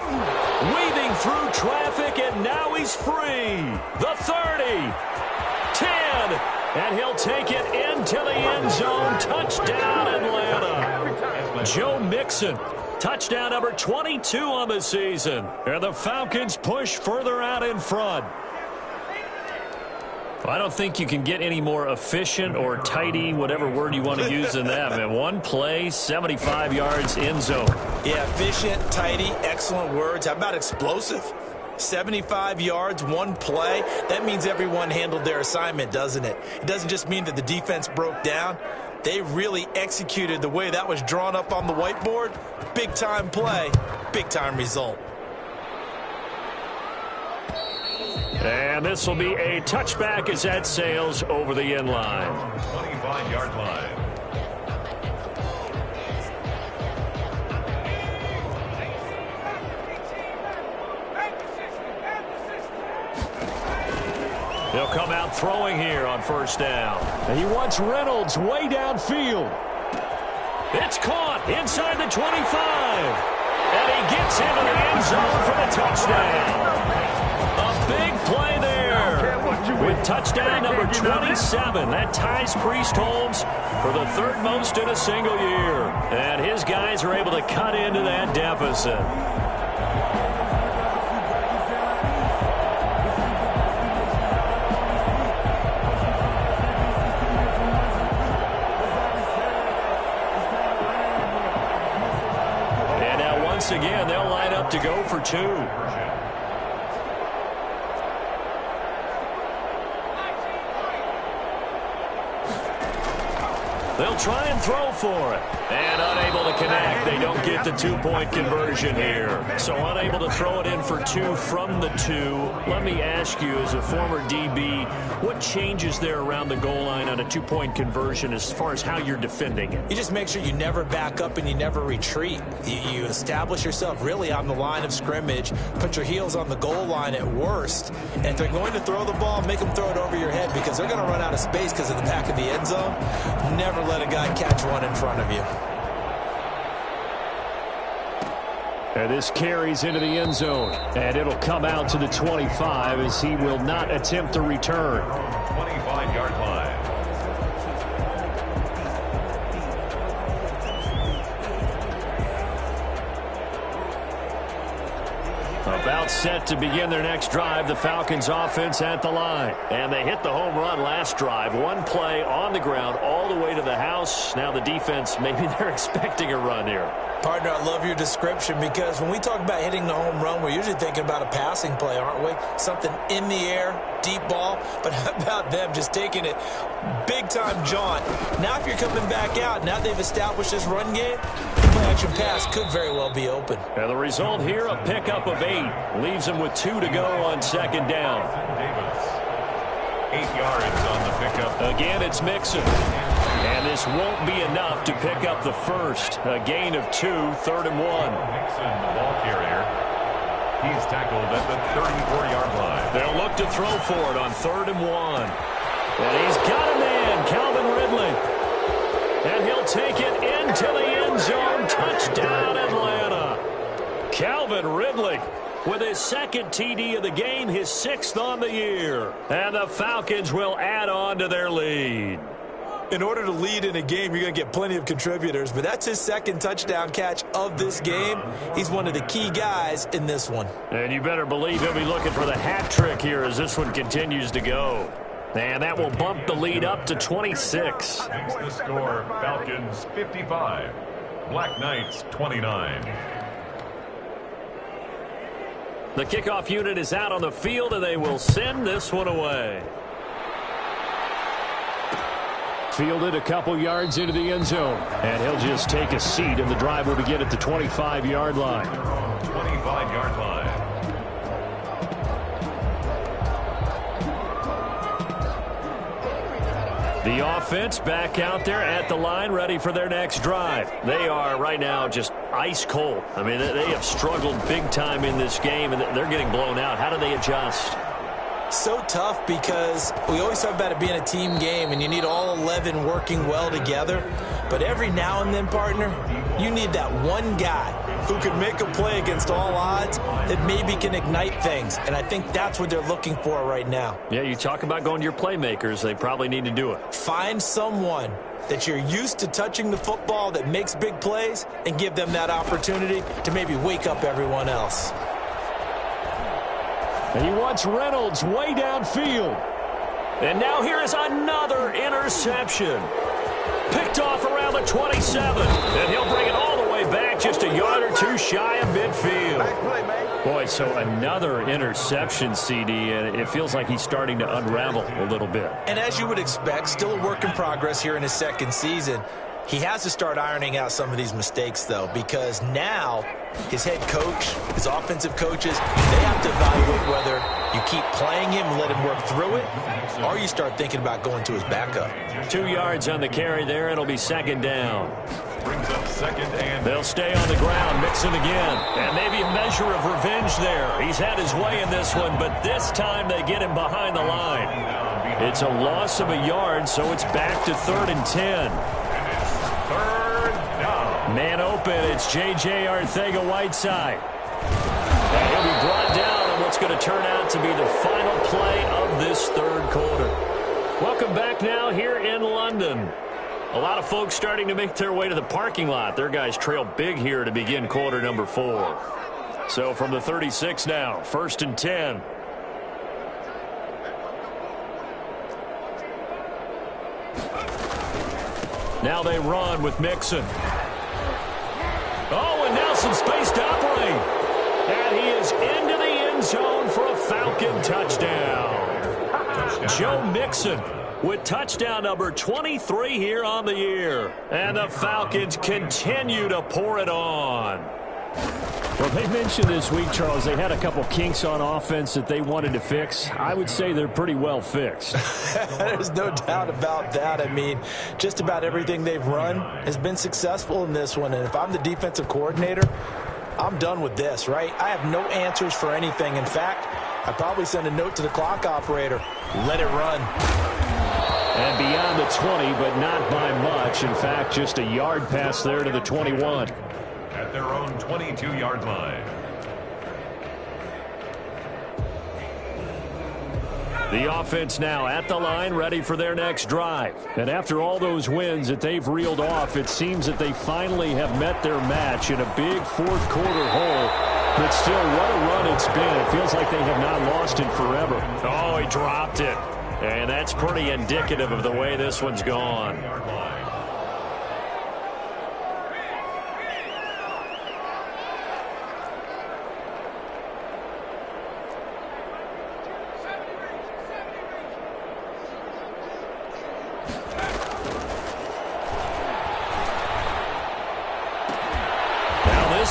Weaving through traffic, and now he's free. The 30, 10, and he'll take it into the end zone. Touchdown, Atlanta. Joe Mixon, touchdown number 22 on the season. And the Falcons push further out in front. I don't think you can get any more efficient or tidy, whatever word you want to use in that, man. One play, 75 yards, end zone. Yeah, efficient, tidy, excellent words. How about explosive? 75 yards, one play. That means everyone handled their assignment, doesn't it? It doesn't just mean that the defense broke down. They really executed the way that was drawn up on the whiteboard. Big-time play, big-time result. And this will be a touchback as that sails over the end line. 25-yard line. He'll come out throwing here on 1st down. And he wants Reynolds way downfield. It's caught inside the 25. And he gets into the end zone for the touchdown. A big play there with touchdown number 27. That ties Priest Holmes for the 3rd most in a single year. And his guys are able to cut into that deficit. And now once again, they'll line up to go for 2. They'll try and throw for it. And unable to connect. They don't get the two-point conversion here. So unable to throw it in for two from the two. Let me ask you, as a former DB, what changes there around the goal line on a two-point conversion as far as how you're defending it? You just make sure you never back up and you never retreat. You establish yourself really on the line of scrimmage, put your heels on the goal line at worst, and if they're going to throw the ball, make them throw it over your head because they're going to run out of space because of the back of the end zone. Never let a guy catch one in front of you. And this carries into the end zone, and it'll come out to the 25 as he will not attempt to return. 25-yard line. About set to begin their next drive, the Falcons offense at the line. And they hit the home run last drive. One play on the ground all the way to the house. Now the defense, maybe they're expecting a run here. Partner, I love your description because when we talk about hitting the home run, we're usually thinking about a passing play, aren't we? Something in the air, deep ball. But how about them just taking it big-time jaunt? Now if you're coming back out, now they've established this run game, play-action pass could very well be open. And the result here, a pickup of 8. Leaves them with 2 to go on second down. 8 yards on the pickup. Again, it's Mixon. And this won't be enough to pick up the first. A gain of 2, 3rd and 1. Mixon, the ball carrier. He's tackled at the 34-yard line. They'll look to throw for it on 3rd and 1. And he's got a man, Calvin Ridley. And he'll take it into the end zone. Touchdown, Atlanta. Calvin Ridley with his second TD of the game, his 6th on the year. And the Falcons will add on to their lead. In order to lead in a game, you're going to get plenty of contributors, but that's his second touchdown catch of this game. He's one of the key guys in this one. And you better believe he'll be looking for the hat trick here as this one continues to go. And that will bump the lead up to 26. Makes the score Falcons 55, Black Knights 29. The kickoff unit is out on the field, and they will send this one away. Fielded a couple yards into the end zone. And he'll just take a seat, and the drive will begin at the 25-yard line. 25-yard line. The offense back out there at the line, ready for their next drive. They are right now just ice cold. I mean, they have struggled big time in this game, and they're getting blown out. How do they adjust? So tough because we always talk about it being a team game and you need all 11 working well together. But every now and then, partner, you need that one guy who can make a play against all odds that maybe can ignite things. And I think that's what they're looking for right now. Yeah, you talk about going to your playmakers. They probably need to do it. Find someone that you're used to touching the football that makes big plays and give them that opportunity to maybe wake up everyone else. And he wants Reynolds way downfield. And now here is another interception. Picked off around the 27. And he'll bring it all the way back just a yard or two shy of midfield. Boy, so another interception, CD, and it feels like he's starting to unravel a little bit. And as you would expect, still a work in progress here in his second season. He has to start ironing out some of these mistakes, though, because now his head coach, his offensive coaches, they have to evaluate whether you keep playing him and let him work through it, or you start thinking about going to his backup. 2 yards on the carry there. It'll be second down. Brings up second and... They'll stay on the ground, Mixon again. And maybe a measure of revenge there. He's had his way in this one, but this time they get him behind the line. It's a loss of a yard, so it's back to 3rd and 10. Third down. Man open, it's J.J. Arcega-Whiteside. And he'll be brought down on what's going to turn out to be the final play of this third quarter. Welcome back now here in London. A lot of folks starting to make their way to the parking lot. Their guys trail big here to begin quarter number 4. So from the 36 now, 1st and 10. Now they run with Mixon. Oh, and now some space to operate. And he is into the end zone for a Falcon touchdown. Joe Mixon with touchdown number 23 here on the year. And the Falcons continue to pour it on. Well, they mentioned this week, Charles, they had a couple kinks on offense that they wanted to fix. I would say they're pretty well fixed. There's no doubt about that. I mean, just about everything they've run has been successful in this one. And if I'm the defensive coordinator, I'm done with this, right? I have no answers for anything. In fact, I'd probably send a note to the clock operator. Let it run. And beyond the 20, but not by much. In fact, just a yard pass there to the 21. At their own 22-yard line. The offense now at the line, ready for their next drive. And after all those wins that they've reeled off, it seems that they finally have met their match in a big fourth-quarter hole. But still, what a run it's been. It feels like they have not lost in forever. Oh, he dropped it. And that's pretty indicative of the way this one's gone.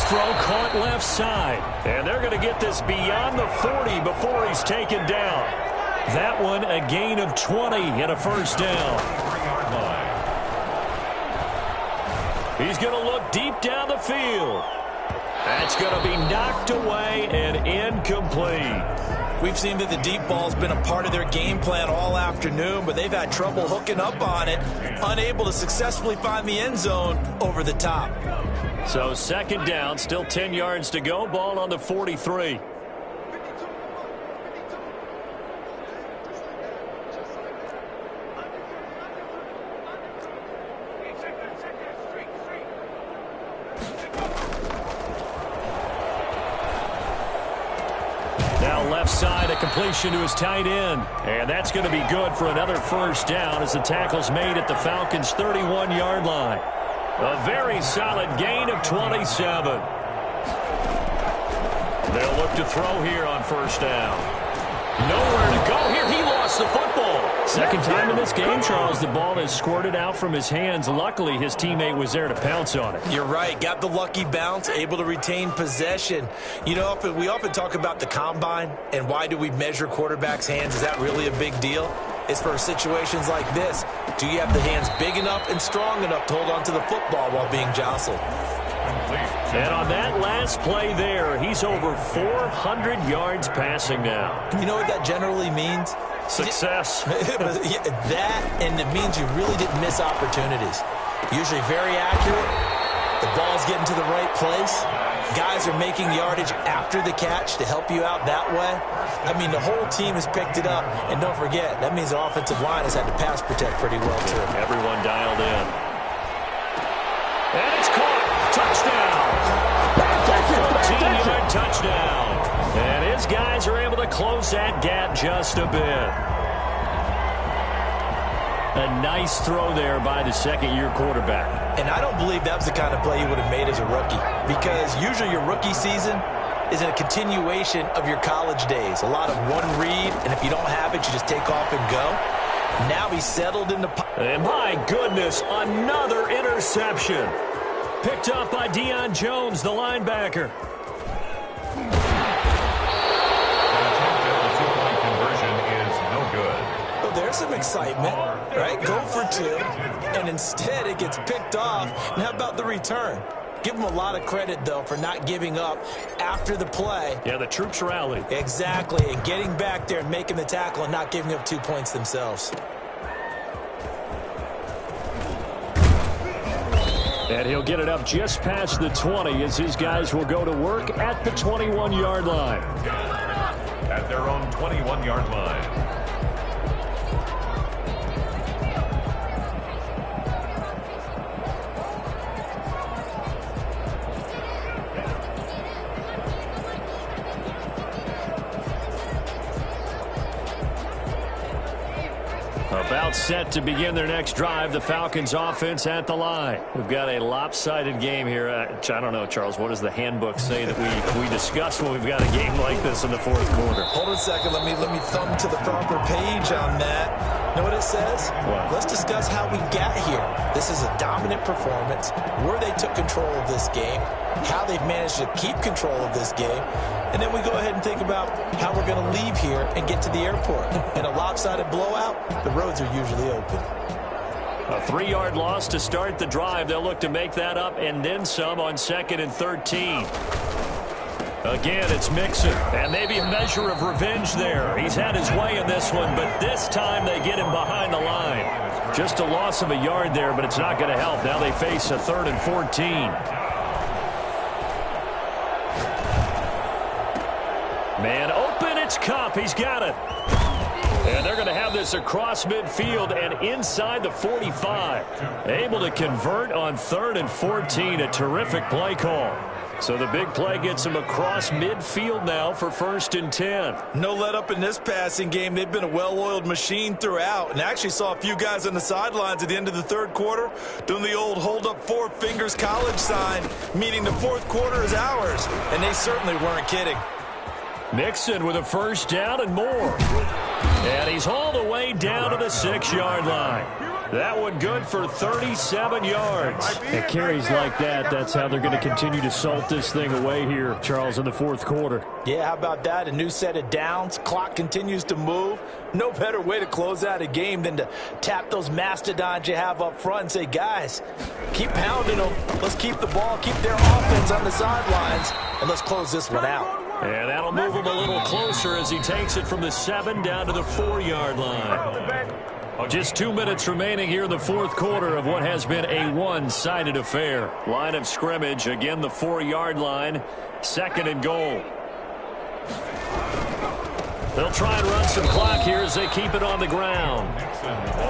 Throw caught left side. And they're going to get this beyond the 40 before he's taken down. That one a gain of 20 and a first down. He's going to look deep down the field. That's going to be knocked away and incomplete. We've seen that the deep ball's been a part of their game plan all afternoon, but they've had trouble hooking up on it, unable to successfully find the end zone over the top. So second down, still 10 yards to go, ball on the 43. Now left side, a completion to his tight end. And that's going to be good for another first down as the tackle's made at the Falcons' 31-yard line. A very solid gain of 27. They'll look to throw here on first down. Nowhere to go here. He lost the football. Second time in this game, Charles, the ball has squirted out from his hands. Luckily, his teammate was there to pounce on it. You're right. Got the lucky bounce, able to retain possession. You know, we often talk about the combine and why do we measure quarterbacks' hands. Is that really a big deal? It's for situations like this. Do you have the hands big enough and strong enough to hold on to the football while being jostled? And on that last play there, he's over 400 yards passing now. You know what that generally means? Success. That, and it means you really didn't miss opportunities. Usually very accurate. The ball's getting to the right place. Guys are making yardage after the catch to help you out that way. I mean, the whole team has picked it up. And don't forget, that means the offensive line has had to pass protect pretty well, too. Everyone dialed in. And it's caught. Touchdown. 14-yard touchdown. And his guys are able to close that gap just a bit. A nice throw there by the second-year quarterback. And I don't believe that was the kind of play he would have made as a rookie, because usually your rookie season is a continuation of your college days. A lot of one read, and if you don't have it, you just take off and go. Now he's settled in the pocket. And my goodness, another interception. Picked up by Deion Jones, the linebacker. There's some excitement, right? Go for two, and instead it gets picked off. And how about the return? Give them a lot of credit, though, for not giving up after the play. Yeah, the troops rallied. Exactly, and getting back there and making the tackle and not giving up 2 points themselves. And he'll get it up just past the 20 as his guys will go to work at the 21-yard line. At their own 21-yard line. About set to begin their next drive, the Falcons offense at the line. We've got a lopsided game here. I don't know, Charles, what does the handbook say that we discuss when we've got a game like this in the fourth quarter? Hold on a second. Let me thumb to the proper page on that. Know what it says? What? Let's discuss how we got here. This is a dominant performance, where they took control of this game, how they've managed to keep control of this game, and then we go ahead and think about how we're going to leave here and get to the airport. In a lopsided blowout, the roads are usually open. A 3-yard loss to start the drive. They'll look to make that up and then some on 2nd and 13. Again, it's Mixon, and maybe a measure of revenge there. He's had his way in this one, but this time they get him behind the line. Just a loss of a yard there, but it's not going to help. Now they face a 3rd and 14. Man open, it's Kupp. He's got it. And they're going to have this across midfield and inside the 45. Able to convert on 3rd and 14. A terrific play call. So the big play gets him across midfield now for 1st and 10. No let up in this passing game. They've been a well-oiled machine throughout, and actually saw a few guys on the sidelines at the end of the 3rd quarter doing the old hold up 4 fingers college sign, meaning the 4th quarter is ours, and they certainly weren't kidding. Mixon with a 1st down and more. And he's hauled away down to the 6-yard line. That one good for 37 yards. And carries like that, that's how they're going to continue to salt this thing away here, Charles, in the 4th quarter. Yeah, how about that? A new set of downs. Clock continues to move. No better way to close out a game than to tap those mastodons you have up front and say, guys, keep pounding them. Let's keep the ball, keep their offense on the sidelines, and let's close this one out. And that'll move him a little closer as he takes it from the 7 down to the 4-yard line. Just 2 minutes remaining here in the 4th quarter of what has been a one-sided affair. Line of scrimmage, again the 4-yard line, 2nd and goal. They'll try and run some clock here as they keep it on the ground.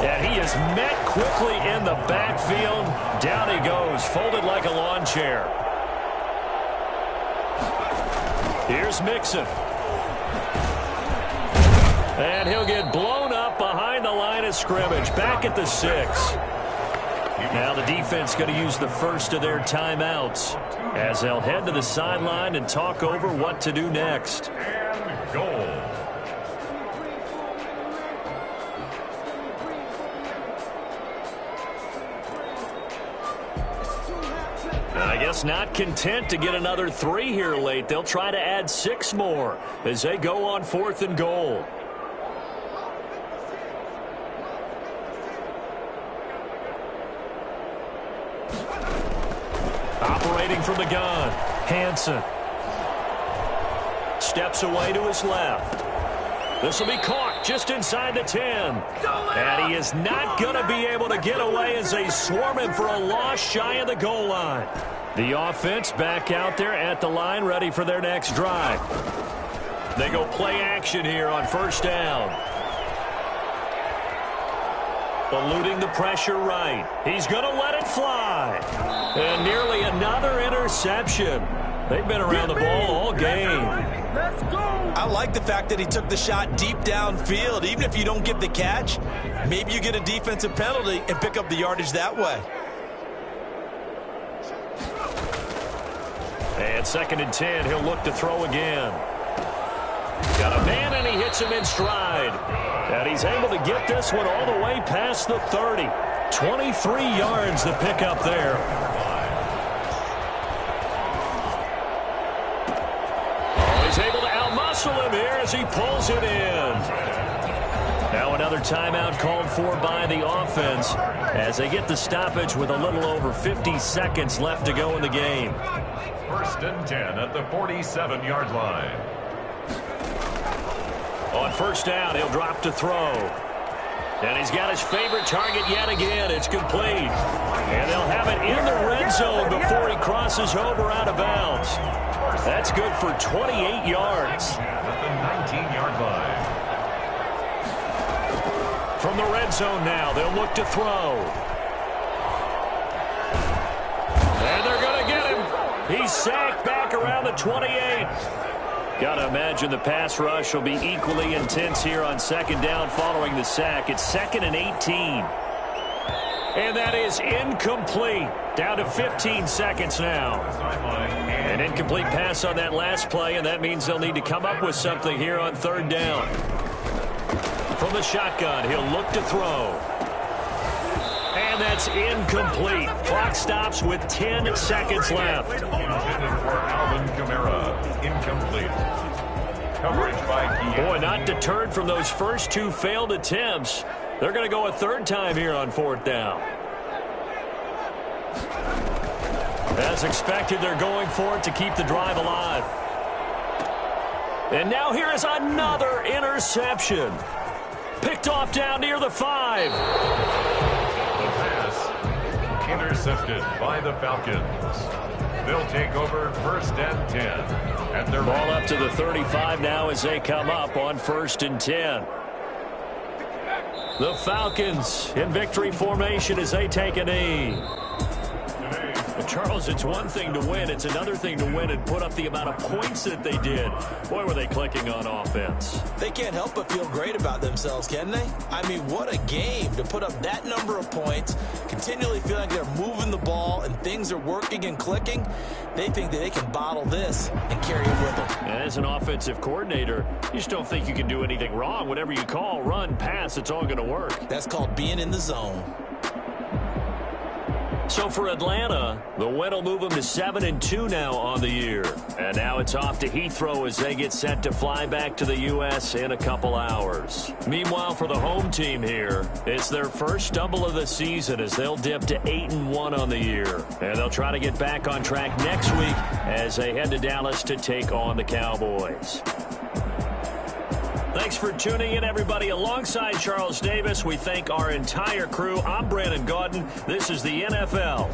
And he is met quickly in the backfield. Down he goes, folded like a lawn chair. Here's Mixon. And he'll get blown up behind the line of scrimmage. Back at the 6. Now the defense going to use the first of their timeouts as they'll head to the sideline and talk over what to do next. And goal. I guess not content to get another 3 here late. They'll try to add 6 more as they go on 4th and goal. Operating from the gun, Hansen. Steps away to his left. This will be caught just inside the 10. And he is not going to be able to get away as they swarm him for a loss shy of the goal line. The offense back out there at the line, ready for their next drive. They go play action here on 1st down. Eluding the pressure right. He's going to let it fly. And nearly another interception. They've been around the ball all game. Let's go. I like the fact that he took the shot deep downfield. Even if you don't get the catch, maybe you get a defensive penalty and pick up the yardage that way. And 2nd and 10, he'll look to throw again. Got a man, and he hits him in stride. And he's able to get this one all the way past the 30. 23 yards to pick up there. Oh, he's able to outmuscle him here as he pulls it in. Now another timeout called for by the offense as they get the stoppage with a little over 50 seconds left to go in the game. 1st and 10 at the 47-yard line. On 1st down, he'll drop to throw. And he's got his favorite target yet again. It's complete. And they'll have it in the red zone before he crosses over out of bounds. That's good for 28 yards. At the 19-yard line. From the red zone now, they'll look to throw. And they're going to get him. He's sacked back around the 28. Got to imagine the pass rush will be equally intense here on 2nd down following the sack. It's 2nd and 18. And that is incomplete. Down to 15 seconds now. An incomplete pass on that last play, and that means they'll need to come up with something here on 3rd down. From the shotgun, he'll look to throw. And that's incomplete. Clock stops with 10 seconds left. Intended for Alvin Kamara. Incomplete. Coverage by Keanu. Boy, not deterred from those first two failed attempts. They're going to go a third time here on fourth down. As expected, they're going for it to keep the drive alive. And now here is another interception. Picked off down near the 5. The pass intercepted by the Falcons. They'll take over first and 10. At their ball up to the 35 now as they come up on first and 10. The Falcons in victory formation as they take a knee. Charles, it's one thing to win. It's another thing to win and put up the amount of points that they did. Boy, were they clicking on offense. They can't help but feel great about themselves, can they? I mean, what a game to put up that number of points, continually feeling like they're moving the ball and things are working and clicking. They think that they can bottle this and carry it with them. And as an offensive coordinator, you just don't think you can do anything wrong. Whatever you call, run, pass, it's all going to work. That's called being in the zone. So for Atlanta, the win will move them to 7-2 now on the year. And now it's off to Heathrow as they get set to fly back to the U.S. in a couple hours. Meanwhile, for the home team here, it's their first stumble of the season as they'll dip to 8-1 on the year. And they'll try to get back on track next week as they head to Dallas to take on the Cowboys. Thanks for tuning in, everybody. Alongside Charles Davis, we thank our entire crew. I'm Brandon Gaudin. This is the NFL